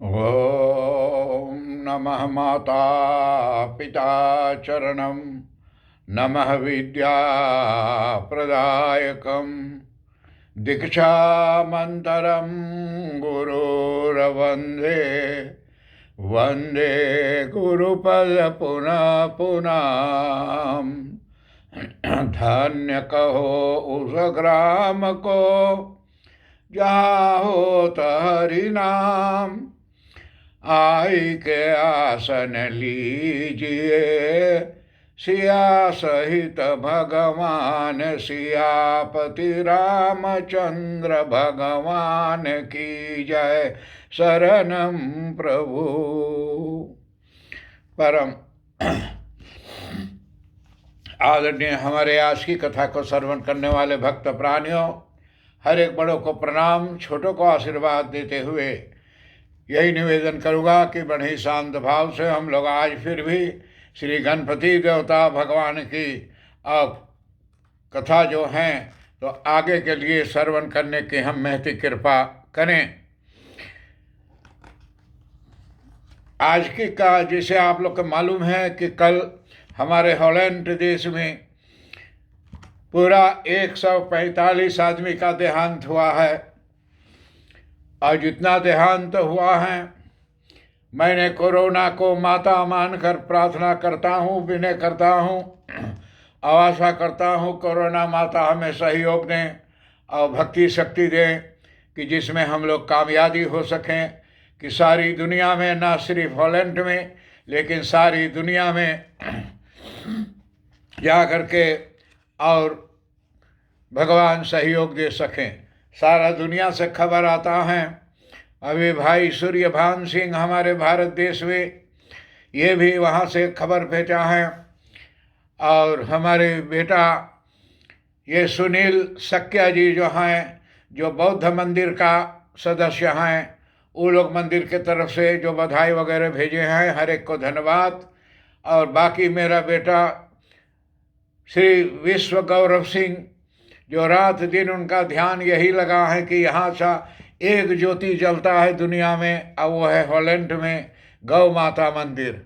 ॐ नमः माता पिता चरणं नमः विद्याप्रदायकं दीक्षामन्तरं गुरुर्वन्दे वन्दे गुरुपद पुनः पुनः। धन्य कहो उस ग्राम को जहाँ होत हरि नाम, आई के आसन लीजिए सिया सहित भगवान सियापति रामचंद्र भगवान की जय। शरणम प्रभु। परम आदरणीय हमारे आज की कथा को श्रवण करने वाले भक्त प्राणियों, हर एक बड़ों को प्रणाम, छोटों को आशीर्वाद देते हुए यही निवेदन करूँगा कि बड़े शांत भाव से हम लोग आज फिर भी श्री गणपति देवता भगवान की कथा जो हैं तो आगे के लिए श्रवण करने की हम महती कृपा करें। आज की का जैसे आप लोग को मालूम है कि कल हमारे हॉलैंड देश में पूरा 145 आदमी का देहांत हुआ है। और जितना देहांत हुआ है, मैंने कोरोना को माता मानकर प्रार्थना करता हूँ, विनय करता हूँ, आशा करता हूँ कोरोना माता हमें सहयोग दें और भक्ति शक्ति दें कि जिसमें हम लोग कामयाबी हो सकें, कि सारी दुनिया में, ना सिर्फ हॉलैंड में लेकिन सारी दुनिया में जा करके और भगवान सहयोग दे सकें। सारा दुनिया से खबर आता है। अभी भाई सूर्यभान सिंह हमारे भारत देश में, ये भी वहाँ से खबर भेजा है। और हमारे बेटा ये सुनील सक्या जी जो हैं, जो बौद्ध मंदिर का सदस्य हैं, वो लोग मंदिर के तरफ से जो बधाई वगैरह भेजे हैं, हर एक को धन्यवाद। और बाकी मेरा बेटा श्री विश्व गौरव सिंह, जो रात दिन उनका ध्यान यही लगा है कि यहाँ सा एक ज्योति जलता है दुनिया में, और वो है हॉलैंड में गौ माता मंदिर।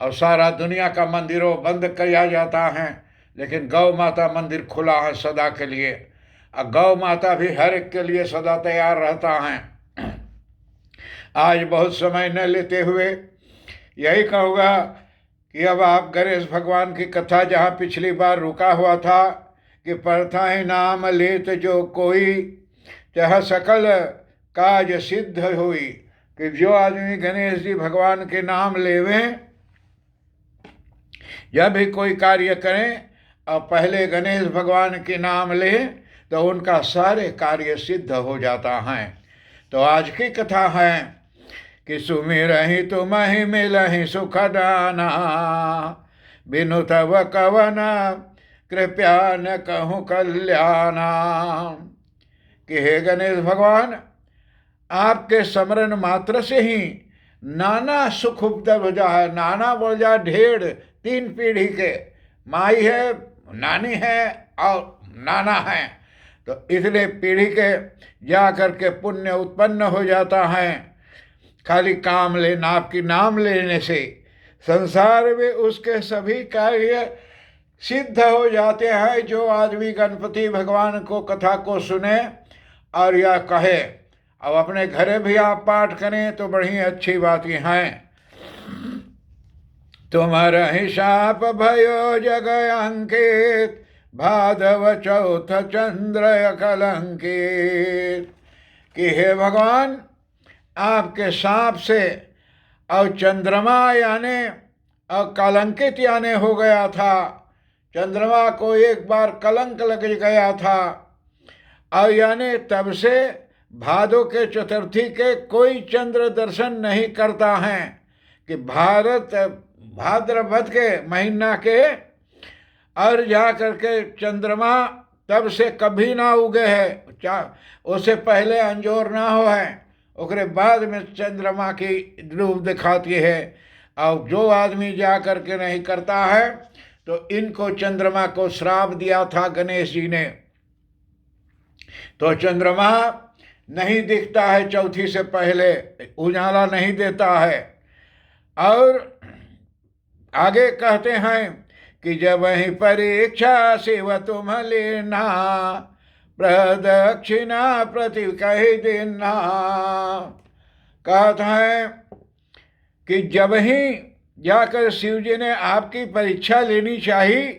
और सारा दुनिया का मंदिरों बंद किया जाता है, लेकिन गौ माता मंदिर खुला है सदा के लिए। और गौ माता भी हर एक के लिए सदा तैयार रहता है। आज बहुत समय न लेते हुए यही कहूँगा कि अब आप गणेश भगवान की कथा जहाँ पिछली बार रुका हुआ था कि परथाहि नाम लेत जो कोई चाह सकल काज सिद्ध हुई, कि जो आदमी गणेश जी भगवान के नाम लेवें, जब भी कोई कार्य करें और पहले गणेश भगवान के नाम लें तो उनका सारे कार्य सिद्ध हो जाता है। तो आज की कथा है कि सुमिरहि तुम्हि मिलहि सुख दाना, बिनु तव कवन कृपया न कहूँ कल्याणा। कि हे गणेश भगवान, आपके स्मरण मात्र से ही नाना सुख उपलब्ध हो जाए। नाना बोल जाए ढेर, 3 पीढ़ी के, माई है, नानी है और नाना है। तो इसलिए पीढ़ी के जा करके पुण्य उत्पन्न हो जाता है। खाली काम लेना, आपकी नाम लेने से संसार में उसके सभी कार्य सिद्ध हो जाते हैं। जो आदमी गणपति भगवान को कथा को सुने और यह कहे, अब अपने घरे भी आप पाठ करें तो बड़ी अच्छी बात है। तुम्हारा हिसाब भयो जग अंकित, भादव चौथ चंद्र कलंकित। कि हे भगवान, आपके सांप से और चंद्रमा यानी और कलंकित यानी हो गया था। चंद्रमा को एक बार कलंक लग गया था, और यानी तब से भादो के चतुर्थी के कोई चंद्र दर्शन नहीं करता है। कि भाद्रपद के महीना के और जा करके चंद्रमा तब से कभी ना उगे है। उससे पहले अंजोर ना हो है, उसके बाद में चंद्रमा की रूप दिखाती है। और जो आदमी जा करके नहीं करता है तो इनको चंद्रमा को श्राप दिया था गणेश जी ने। तो चंद्रमा नहीं दिखता है, चौथी से पहले उजाला नहीं देता है। और आगे कहते हैं कि जब ही परीक्षा शिव तुम लेना, प्रदक्षिणा प्रति कह देना। कहते हैं कि जब ही जाकर शिव जी ने आपकी परीक्षा लेनी चाहिए,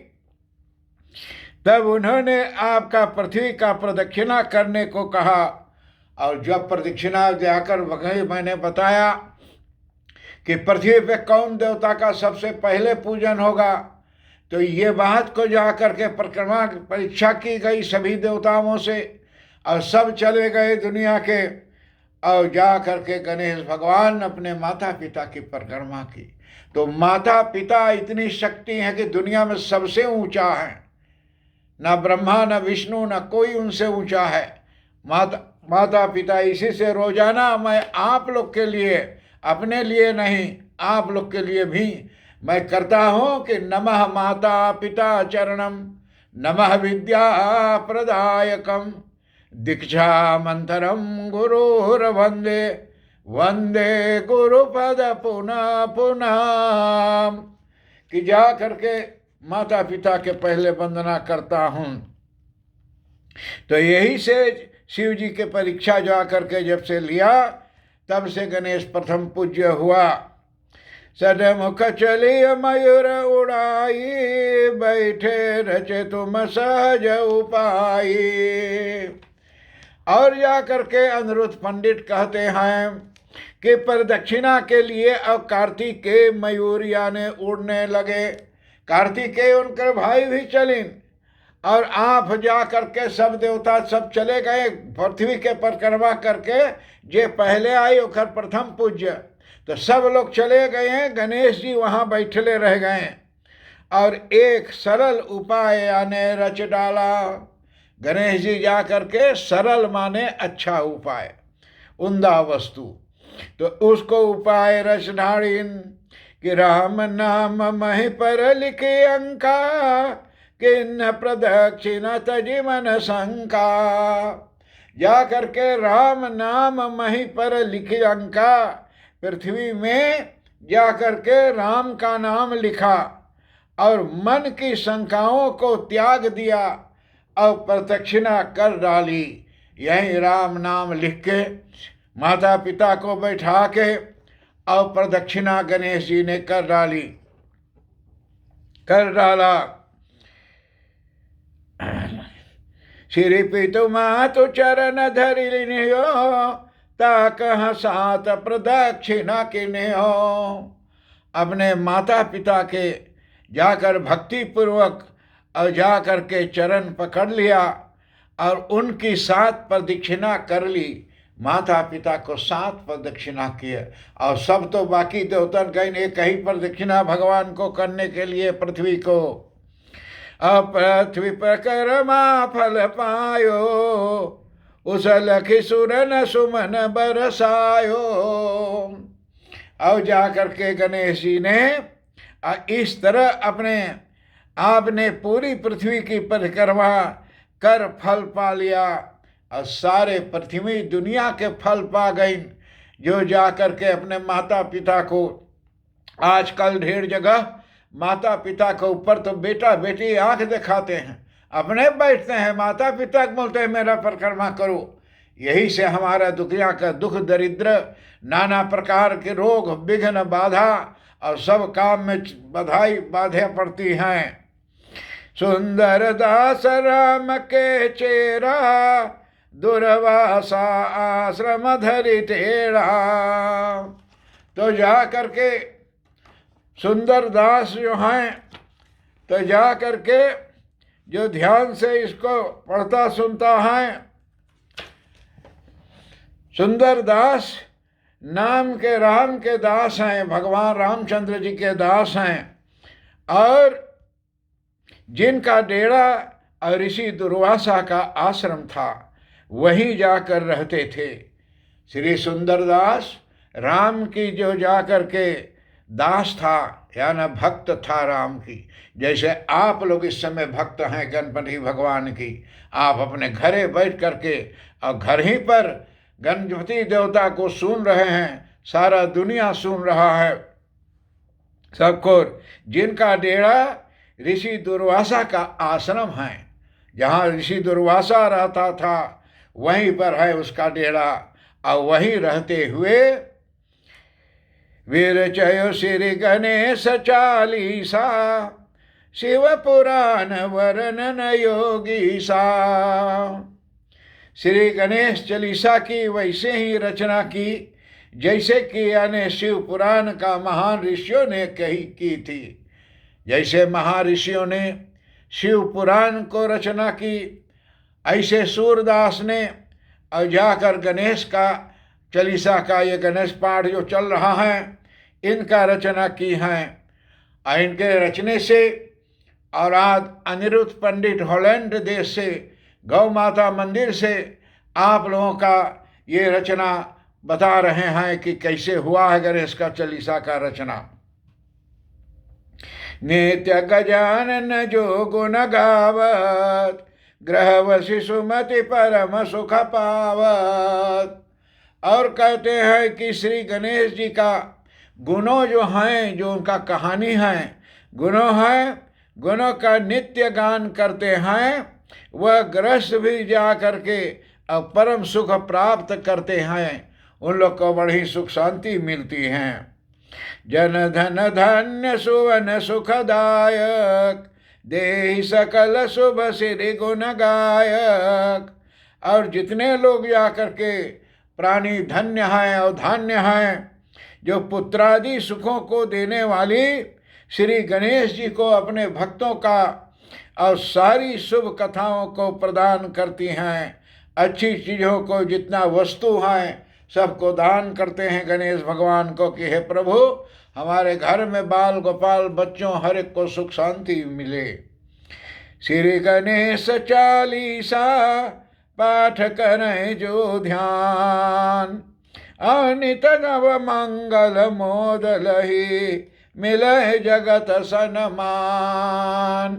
तब उन्होंने आपका पृथ्वी का प्रदक्षिणा करने को कहा। और जब प्रदक्षिणा जाकर मैंने बताया कि पृथ्वी पे कौन देवता का सबसे पहले पूजन होगा, तो ये बात को जाकर के परिक्रमा परीक्षा की गई सभी देवताओं से, और सब चले गए दुनिया के, और जा करके गणेश भगवान अपने माता पिता की परिक्रमा की। तो माता पिता इतनी शक्ति है कि दुनिया में सबसे ऊंचा है, ना ब्रह्मा न विष्णु न कोई उनसे ऊंचा है। माता पिता, इसी से रोजाना मैं आप लोग के लिए, अपने लिए नहीं, आप लोग के लिए भी मैं करता हूँ कि नमः माता पिता चरणम, नमः विद्या प्रदायकम, दीक्षा मंत्रम गुरुर वंदे, वंदे गुरुपद पुनः पुनः। कि जा करके माता पिता के पहले वंदना करता हूँ। तो यही से शिव जी के परीक्षा जा करके जब से लिया, तब से गणेश प्रथम पूज्य हुआ। सदमुख चलिय मयूर उड़ाई, बैठे रचे तुम सहज उपाय। और जा करके अनिरुद्ध पंडित कहते हैं कि प्रदक्षिणा के लिए अब कार्तिकेय मयूर यानी उड़ने लगे। कार्तिकेय उनके भाई भी चले, और आप जा करके सब देवता सब चले गए पृथ्वी के परिक्रमा करके। जे पहले आए ओकर प्रथम पूज्य, तो सब लोग चले गए हैं, गणेश जी वहाँ बैठले रह गए। और एक सरल उपाय यानी रच डाला। गणेश जी जा करके सरल माने अच्छा उपाय, उम्दा वस्तु, तो उसको उपाय रच ढाड़ीन कि राम नाम मही पर लिखे अंका, किन्न प्रदक्षिण तजि मन शंका। जा करके राम नाम मही पर लिखे अंका, पृथ्वी में जा करके राम का नाम लिखा और मन की शंकाओं को त्याग दिया और प्रदक्षिणा कर डाली। यही राम नाम लिख के माता पिता को बैठा के और प्रदक्षिणा गणेश जी ने कर डाला। श्री पितु मातु चरण धरि लिनियो, ताकह सात प्रदक्षिणा किन्यो। अपने माता पिता के जाकर भक्ति पूर्वक और जाकर के चरण पकड़ लिया और उनकी 7 प्रदक्षिणा कर ली। माता पिता को 7 प्रदक्षिणा किए, और सब तो बाकी देवतन गए, एक ही प्रदक्षिणा भगवान को करने के लिए पृथ्वी को। पृथ्वी परिक्रमा फल पायो, उस लखी सुरन सुमन बरसायो। और जाकर के गणेश जी ने इस तरह अपने आपने पूरी पृथ्वी की परिक्रमा कर फल पा लिया, और सारे पृथ्वी दुनिया के फल पा गई। जो जाकर के अपने माता पिता को, आजकल ढेर जगह माता पिता के ऊपर तो बेटा बेटी आंख दिखाते हैं, अपने बैठते हैं, माता पिता को बोलते हैं मेरा परिक्रमा करो। यही से हमारा दुनिया का दुख दरिद्र, नाना प्रकार के रोग विघ्न बाधा और सब काम में बाधा पड़ती हैं। सुंदर दास राम के चेरा, दुर्वासा आश्रम धरि तेरा। तो जा करके सुंदर दास जो हैं, तो जा करके जो ध्यान से इसको पढ़ता सुनता है, सुंदर दास नाम के राम के दास हैं, भगवान रामचंद्र जी के दास हैं, और जिनका डेरा और ऋषि दुर्वासा का आश्रम था, वहीं जाकर रहते थे। श्री सुंदरदास राम की जो जाकर के दास था, यानी भक्त था राम की। जैसे आप लोग इस समय भक्त हैं गणपति भगवान की, आप अपने घरे बैठ करके और घर ही पर गणपति देवता को सुन रहे हैं, सारा दुनिया सुन रहा है सबको। जिनका डेरा ऋषि दुर्वासा का आश्रम है, जहाँ ऋषि दुर्वासा रहता था वहीं पर है उसका डेरा, और वहीं रहते हुए वीरचय श्री गणेश चालीसा, शिव पुराण वर्णन योगी सा। श्री गणेश चालीसा की वैसे ही रचना की जैसे कि यानी शिव पुराण का महान ऋषियों ने की थी। जैसे महर्षियों ने शिव पुराण को रचना की, ऐसे सूरदास ने और जाकर गणेश का चालीसा का ये गणेश पाठ जो चल रहा है इनका रचना की है। और इनके रचने से और आज अनिरुद्ध पंडित हॉलैंड देश से गौ माता मंदिर से आप लोगों का ये रचना बता रहे हैं कि कैसे हुआ है गणेश का चालीसा का रचना। नित्य गजानन जो गुण गावत, ग्रह वशी सुमति परम सुख पावत। और कहते हैं कि श्री गणेश जी का गुणों जो हैं, जो उनका कहानी है, गुणों हैं, गुणों का नित्य गान करते हैं, वह गृहस्थ भी जा करके और परम सुख प्राप्त करते हैं, उन लोग को बड़ी सुख शांति मिलती है। जन धन धन्य सुवन सुखदायक, देहि सकल शुभ श्री गुण गायक। और जितने लोग जा करके प्राणी धन्य हैं और धान्य हैं, जो पुत्रादि सुखों को देने वाली श्री गणेश जी को अपने भक्तों का और सारी शुभ कथाओं को प्रदान करती हैं, अच्छी चीज़ों को जितना वस्तु हैं सबको दान करते हैं गणेश भगवान को कि हे प्रभु हमारे घर में बाल गोपाल बच्चों हर एक को सुख शांति मिले। श्री गणेश चालीसा पाठ करें जो ध्यान, अनित नव मंगल मोद लही, मिले जगत सनमान।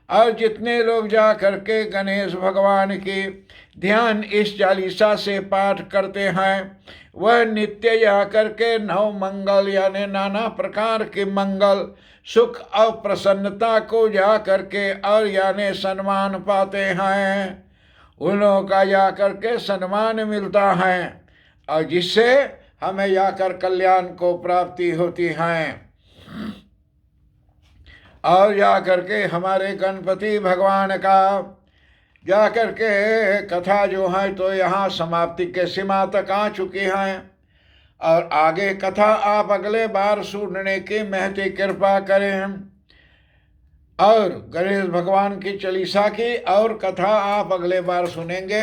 और जितने लोग जा करके गणेश भगवान की ध्यान इस चालीसा से पाठ करते हैं, वह नित्य जा करके नव मंगल यानी नाना प्रकार के मंगल सुख और प्रसन्नता को जा करके और यानी सम्मान पाते हैं। उन लोगों का जा करके सम्मान मिलता है और जिससे हमें जाकर कल्याण को प्राप्ति होती है। और जा करके हमारे गणपति भगवान का जा करके कथा जो है तो यहाँ समाप्ति के सीमा तक आ चुकी हैं, और आगे कथा आप अगले बार सुनने की महती कृपा करें। और गणेश भगवान की चालीसा की और कथा आप अगले बार सुनेंगे।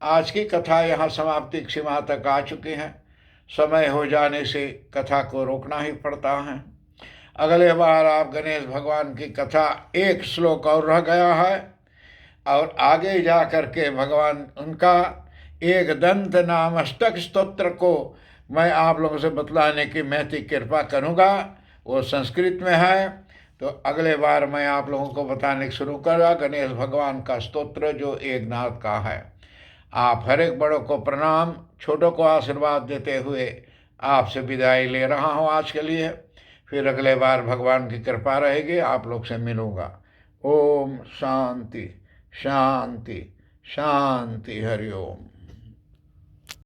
आज की कथा यहाँ समाप्ति की सीमा तक आ चुकी है, समय हो जाने से कथा को रोकना ही पड़ता है। अगले बार आप गणेश भगवान की कथा एक श्लोक और रह गया है, और आगे जा कर के भगवान उनका एक दंत नाम अष्टक स्तोत्र को मैं आप लोगों से बतलाने की महती कृपा करूँगा। वो संस्कृत में है, तो अगले बार मैं आप लोगों को बताने शुरू करूँगा गणेश भगवान का स्तोत्र जो एक नाथ का है। आप हर एक बड़ों को प्रणाम, छोटों को आशीर्वाद देते हुए आपसे विदाई ले रहा हूँ आज के लिए। फिर अगले बार भगवान की कृपा रहेगी, आप लोग से मिलूँगा। ओम शांति शांति शांति, हरि ओम।